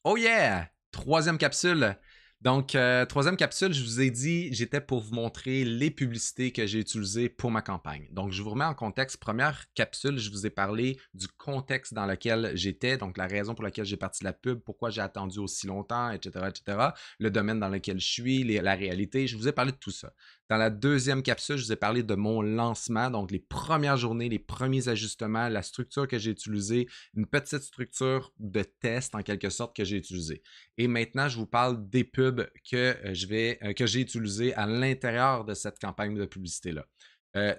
Oh yeah! Troisième capsule. Donc, troisième capsule, je vous ai dit, j'étais pour vous montrer les publicités que j'ai utilisées pour ma campagne. Donc, je vous remets en contexte. Première capsule, je vous ai parlé du contexte dans lequel j'étais, donc la raison pour laquelle j'ai parti de la pub, pourquoi j'ai attendu aussi longtemps, etc., etc., le domaine dans lequel je suis, la réalité. Je vous ai parlé de tout ça. Dans la deuxième capsule, je vous ai parlé de mon lancement, donc les premières journées, les premiers ajustements, la structure que j'ai utilisée, une petite structure de test en quelque sorte que j'ai utilisée. Et maintenant, je vous parle des pubs que j'ai utilisées à l'intérieur de cette campagne de publicité-là.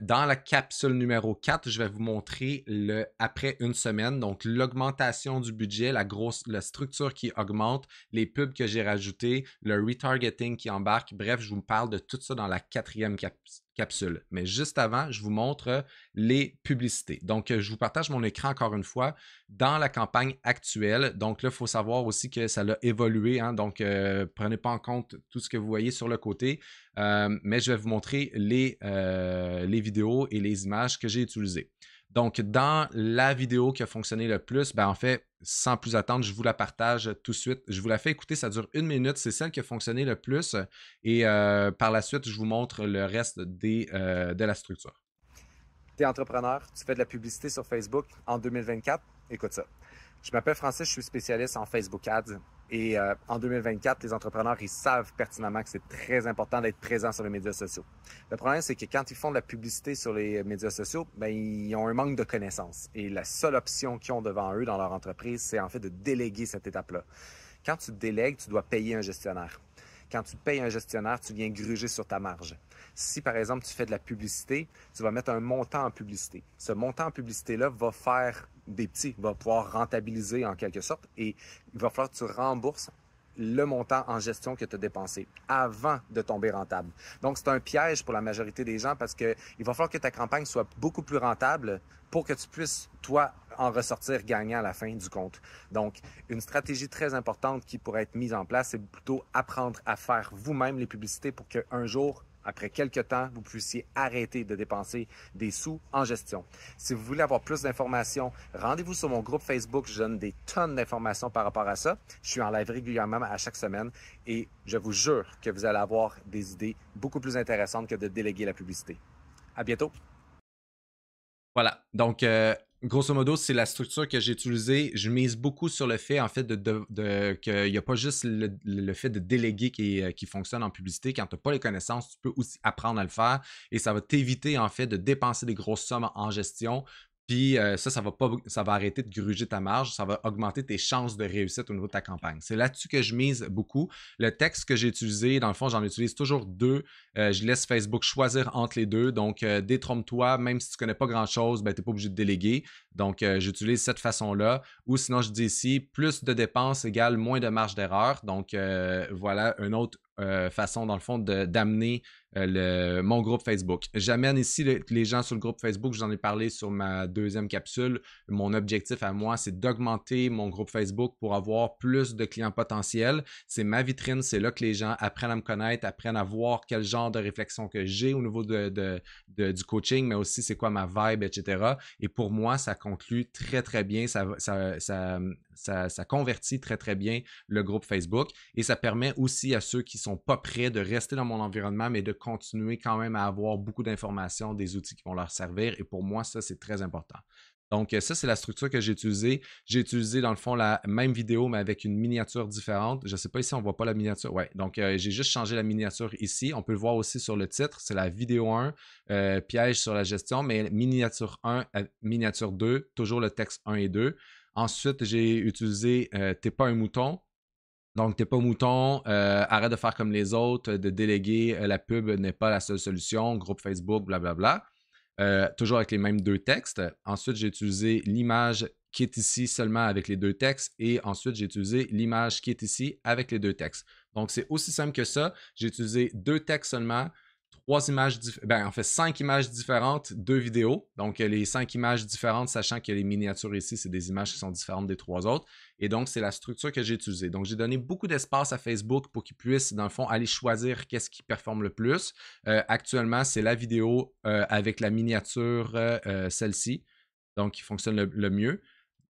Dans la capsule numéro 4, je vais vous montrer le après une semaine, donc l'augmentation du budget, la structure qui augmente, les pubs que j'ai rajoutées, le retargeting qui embarque. Bref, je vous parle de tout ça dans la quatrième capsule. Mais juste avant, je vous montre les publicités. Donc, je vous partage mon écran encore une fois dans la campagne actuelle. Donc là, il faut savoir aussi que ça a évolué. Hein, donc, prenez pas en compte tout ce que vous voyez sur le côté. Mais je vais vous montrer les vidéos et les images que j'ai utilisées. Donc, dans la vidéo qui a fonctionné le plus, ben en fait, sans plus attendre, je vous la partage tout de suite. Je vous la fais écouter, ça dure 1 minute. C'est celle qui a fonctionné le plus. Et par la suite, je vous montre le reste de la structure. Tu es entrepreneur, tu fais de la publicité sur Facebook en 2024, écoute ça. Je m'appelle Francis, je suis spécialiste en Facebook Ads et en 2024, les entrepreneurs, ils savent pertinemment que c'est très important d'être présent sur les médias sociaux. Le problème, c'est que quand ils font de la publicité sur les médias sociaux, ben, ils ont un manque de connaissances et la seule option qu'ils ont devant eux dans leur entreprise, c'est en fait de déléguer cette étape-là. Quand tu délègues, tu dois payer un gestionnaire. Quand tu payes un gestionnaire, tu viens gruger sur ta marge. Si, par exemple, tu fais de la publicité, tu vas mettre un montant en publicité. Ce montant en publicité-là va faire des petits, va pouvoir rentabiliser en quelque sorte et il va falloir que tu rembourses le montant en gestion que tu as dépensé avant de tomber rentable. Donc, c'est un piège pour la majorité des gens parce qu'il va falloir que ta campagne soit beaucoup plus rentable pour que tu puisses, toi, en ressortir gagnant à la fin du compte. Donc, une stratégie très importante qui pourrait être mise en place, c'est plutôt apprendre à faire vous-même les publicités pour qu'un jour, après quelques temps, vous puissiez arrêter de dépenser des sous en gestion. Si vous voulez avoir plus d'informations, rendez-vous sur mon groupe Facebook. Je donne des tonnes d'informations par rapport à ça. Je suis en live régulièrement à chaque semaine et je vous jure que vous allez avoir des idées beaucoup plus intéressantes que de déléguer la publicité. À bientôt! Voilà. Donc, grosso modo, c'est la structure que j'ai utilisée. Je mise beaucoup sur le fait, en fait, qu'il n'y a pas juste le fait de déléguer qui fonctionne en publicité. Quand tu n'as pas les connaissances, tu peux aussi apprendre à le faire et ça va t'éviter, en fait, de dépenser des grosses sommes en gestion. Puis ça va arrêter de gruger ta marge, ça va augmenter tes chances de réussite au niveau de ta campagne. C'est là-dessus que je mise beaucoup. Le texte que j'ai utilisé, dans le fond, j'en utilise toujours deux. Je laisse Facebook choisir entre les deux. Donc, détrompe-toi, même si tu ne connais pas grand-chose, ben, tu n'es pas obligé de déléguer. Donc, j'utilise cette façon-là. Ou sinon, je dis ici, plus de dépenses égale moins de marge d'erreur. Donc, voilà une autre façon, dans le fond, d'amener mon groupe Facebook. J'amène ici les gens sur le groupe Facebook. Je vous en ai parlé sur ma deuxième capsule. Mon objectif à moi, c'est d'augmenter mon groupe Facebook pour avoir plus de clients potentiels. C'est ma vitrine. C'est là que les gens apprennent à me connaître, apprennent à voir quel genre de réflexion que j'ai au niveau du coaching, mais aussi c'est quoi ma vibe, etc. Et pour moi, ça conclut très, très bien. Ça convertit très, très bien le groupe Facebook. Et ça permet aussi à ceux qui ne sont pas prêts de rester dans mon environnement, mais de continuer quand même à avoir beaucoup d'informations, des outils qui vont leur servir. Et pour moi, ça, c'est très important. Donc, ça, c'est la structure que j'ai utilisée. J'ai utilisé, dans le fond, la même vidéo, mais avec une miniature différente. Je ne sais pas ici, on ne voit pas la miniature. Ouais, donc j'ai juste changé la miniature ici. On peut le voir aussi sur le titre. C'est la vidéo 1, piège sur la gestion, mais miniature 1, miniature 2, toujours le texte 1 et 2. Ensuite, j'ai utilisé T'es pas un mouton. Donc, t'es pas mouton, arrête de faire comme les autres, de déléguer, la pub n'est pas la seule solution, groupe Facebook, blablabla. Toujours avec les mêmes deux textes. Ensuite, j'ai utilisé l'image qui est ici seulement avec les deux textes et ensuite, j'ai utilisé l'image qui est ici avec les deux textes. Donc, c'est aussi simple que ça. J'ai utilisé deux textes seulement, en fait, 5 images différentes, deux vidéos. Donc, les 5 images différentes, sachant que les miniatures ici, c'est des images qui sont différentes des trois autres. Et donc, c'est la structure que j'ai utilisée. Donc, j'ai donné beaucoup d'espace à Facebook pour qu'ils puissent, dans le fond, aller choisir qu'est-ce qui performe le plus. Actuellement, c'est la vidéo avec la miniature, celle-ci, donc qui fonctionne le mieux.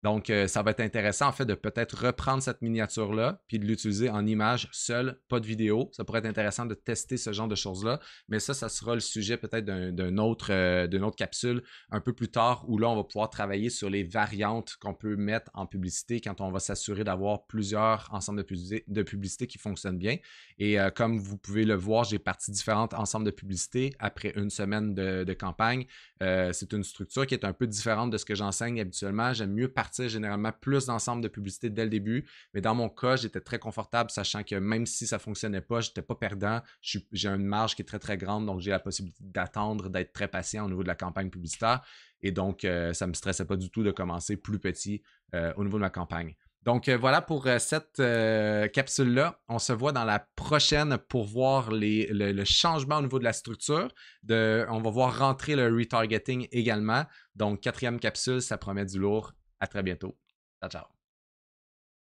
Donc, ça va être intéressant, en fait, de peut-être reprendre cette miniature-là, puis de l'utiliser en image seule, pas de vidéo. Ça pourrait être intéressant de tester ce genre de choses-là. Mais ça sera le sujet peut-être d'une autre capsule un peu plus tard, où là, on va pouvoir travailler sur les variantes qu'on peut mettre en publicité quand on va s'assurer d'avoir plusieurs ensembles de publicité qui fonctionnent bien. Et comme vous pouvez le voir, j'ai parti différents ensembles de publicités après une semaine de campagne. C'est une structure qui est un peu différente de ce que j'enseigne habituellement. J'aime mieux partir généralement plus d'ensemble de publicité dès le début. Mais dans mon cas, j'étais très confortable, sachant que même si ça ne fonctionnait pas, je n'étais pas perdant. J'ai une marge qui est très, très grande, donc j'ai la possibilité d'attendre, d'être très patient au niveau de la campagne publicitaire. Et donc, ça ne me stressait pas du tout de commencer plus petit au niveau de ma campagne. Donc voilà pour cette capsule-là. On se voit dans la prochaine pour voir le changement au niveau de la structure. On va voir rentrer le retargeting également. Donc, 4e capsule, ça promet du lourd. À très bientôt. Ciao, ciao.